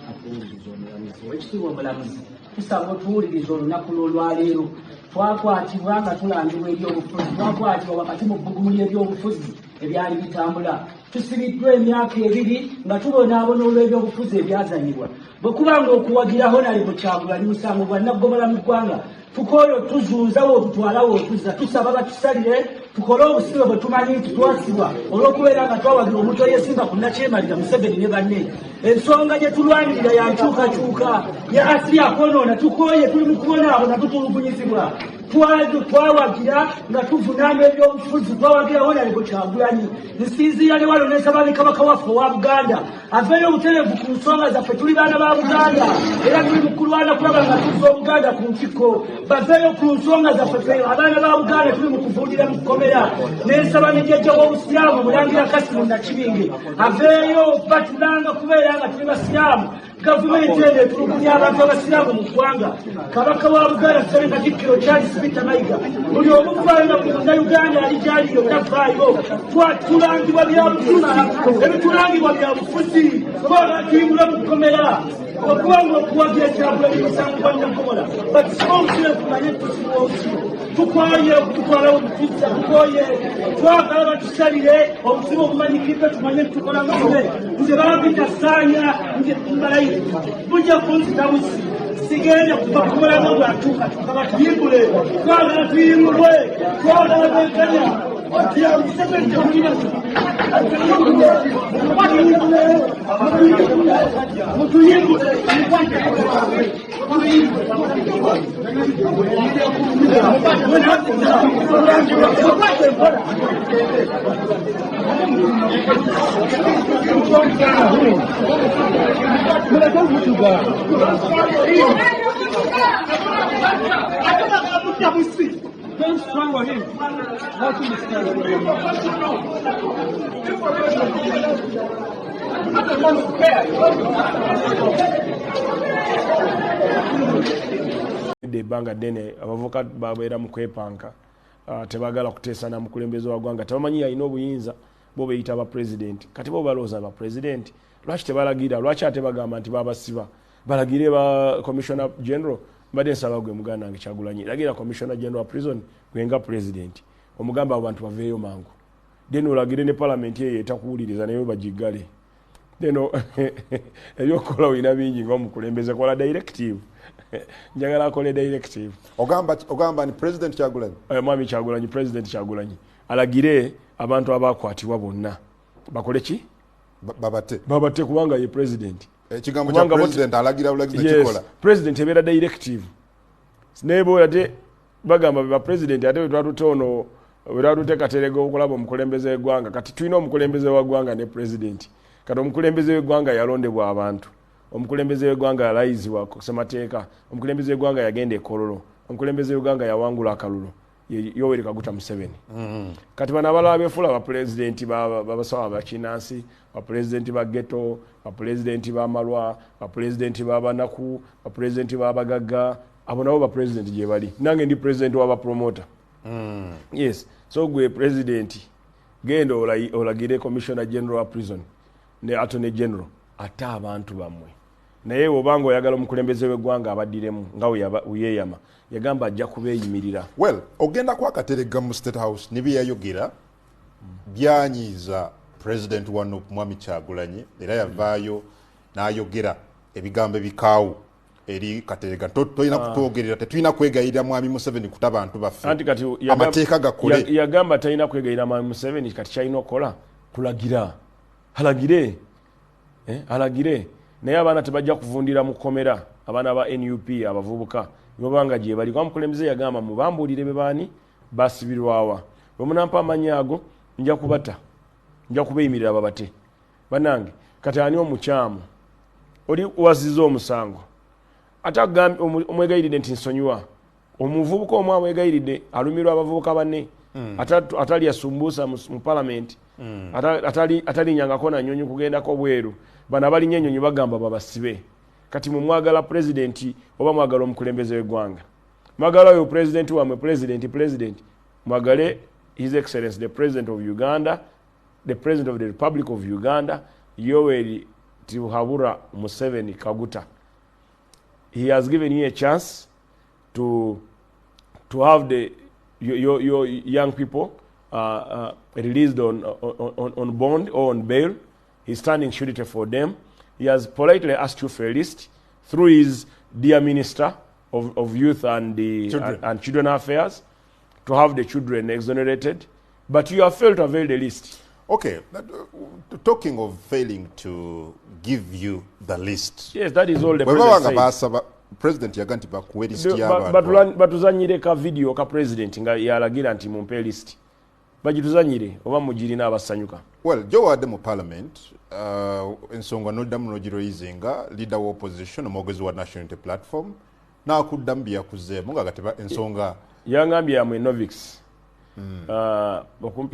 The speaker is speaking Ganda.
atuwuliriza omulamuzi wekitiibwa omulamuzi tusaba otuwuliriza olunaku lwolwaleero twakwatibwa nga tulangibwa ebyobufuzi twakwatibwa wakati mu bbugumu ly'ebyobufuzi ebyali bitambula tusibiddwa emyaka 2 nga tubonaabona olw'ebyobufuzi ebyazanyibwa bwe kubanga okuwagiraho nali Kyagulanyi musango gwa naggomola mu ggwanga tukooyo tuzunza wotutwala wotuzza tusaba batusalire tukole obusibe bwe tumanyi nti twasibwa olw'okubeera nga twawagira omuntu eyesinga ku Nakyemalira Museveni ne banne ensonga gye tulwanirira ya nkyukakyuka ya asiri akwonoona tukooye tuli mu kubonaabona tutulugunyizibwa twawagira nga tuvunaana ebyobufuzi twawagiraho nali Kyagulanyi nsinziira ne wano nesaba ne kabaka waffe owa Buganda aveeyo obutereevu ku nsonga zaffe tuli baana ba Buganda era tuli mu kulwana kulaba nga tuzza Obuganda ku ntikko baveeyo ku nsonga zaffe fe abaana ba Buganda tuli mu kuvuundira mu kkomera n'ensaba ne jjajja w'obusiraamu Mulangira Kasimu Nakibinge aveeyo batulanga kubeera nga tuli basiraamu gavumenti eno etulugunya abantu abasiraamu mu ggwanga kabaka wa Buganda Ssereng Katikkiro Charles Peter Mayiga buli omuvanga munnayuganda ali gyali yonna vaayo tulangibwa bya bufuzi ebitulangibwa bya bufuzi oba tuyingula mu kkomera okubanga okuwagira Kyagulanyi musango gwa naggomola batusiba obusibe tumanye tusiba obusibe tukooye okututwala obutuzza tukooye twagala batusalire obusibe obumanyikiddwa tumanye tukola ngabwe nze babitasaanya nze mbalayi bujja kunzitabusi sigenda kuva kumulamu bwatuuka tukaba tuyimbule twagala tuyimbulwe twagala benkanya Don't strangle him. Not in the ebbanga ddene abavuka babeera mu kwepanka tebagala kuteesana mukulembeze wa ggwanga tebamanyi yalina obuyinza bo beyita abapulezidenti kati bo balowooza abapulezidenti lwaki tebalagira lwaki ate bagamba nti babasiba balagire ba commissioner general mbadde nsaba gwe muganda wange Kyagulanyi lagira commissioner general prison gwenga president omugamba abantu baveeyo mangu then olagire ne parliament ye etakuwuliriza naye bagiggale then ebyokukola olina bingi ng'omukulembeze kola directive njagala akole directive ogamba ni president Kyagulanyi mwami Kyagulanyi president Kyagulanyi alagire abantu abakwatibwa bonna bakole ki babate kubanga ye president ekigambo kya president alagira bulagizi nekikola president ebeera directive nebo ate bagamba ba president ate wetwatutono wetwatute Katerega okulaba omukulembeze w'eggwanga kati tulina omukulembeze wa ggwanga ne president kati omukulembeze w'eggwanga yalondebwa abantu omukulembeze w'eggwanga yalayizibwa ku ssemateeka omukulembeze w'eggwanga yagenda ekololo omukulembeze w'eggwanga yawangula akalulu Yoweri Kaguta Museveni kati bano abalala beefula bapulezidenti babasawo abakinansi bapulezidenti ba ghetto bapulezidenti b'amalwa bapulezidenti b'abanaku bapulezidenti b'abagagga abo nabo bapulezidenti gye bali nange ndi president w'abapromota yes so gwe presidenti genda olagire commissioner general wa prison ne attorney general ate abantu bammwe naye obanga oyagala omukulembeze w'eggwanga abaddiremu nga weyeyama yagamba ajja kubeeyimirira well ogenda kwa Katerega mu State House nibyayogera byanyiza president wano mwami Kyagulanyi era yavaayo n'ayogera ebigambo ebikaawu eri Katerega toyina kutwogerera tetulina kwegayirira mwami Museveni kuta abantu baffe amateeka gakole yagamba talina kwegayirira mwami Museveni kati kyalina okukola kulagira alagire naye abaana tebajja kuvundira mu kkomera abaana ba NUP abavubuka nobanga gye bali kwamukulembeze yagamba mubambuulire be baani basibirwawa bwe munampa amannya ago nja kubata nja kubeeyimirira babate banange kati ani omukyamu oli waziza omusango ate omwegayiridde nti nsonyiwa omuvubuka omu amwegayiridde alumirwa abavubuka banne atali asumbuusa mu parliament atalinyangako na nnyonyi kugendako bweru bano abalinya ennyonyi bagamba babasibe kati mumwagala president oba mwagala omukulembeze w'eggwanga mwagala oyo president wamwe president mwagale his excellence the president of Uganda the president of the Republic of Uganda Yoweri Tihabura Museveni Kaguta. He has given you a chance to have your young people released on bond or on bail. He's standing surety for them. He has politely asked you for a list through his dear Minister of Youth and Children Affairs to have the children exonerated. But you have failed to avail the list. Okay, talking of failing to give you the list. Yes, that is all the president said. President yaganti bakuwe list y'abantu. Batuzanyire ka video ka president nga yalagira nti mumpe list. Bagituzanyire oba mugirina abasanyuka. Well, Joe wadde mu parliament ensonga noddamu nogiroyizinga leader wa opposition omwogezi wa National Unity Platform n'akuddamu byakuzeemu nga gateba ensonga yangambye amwe Novix okumpi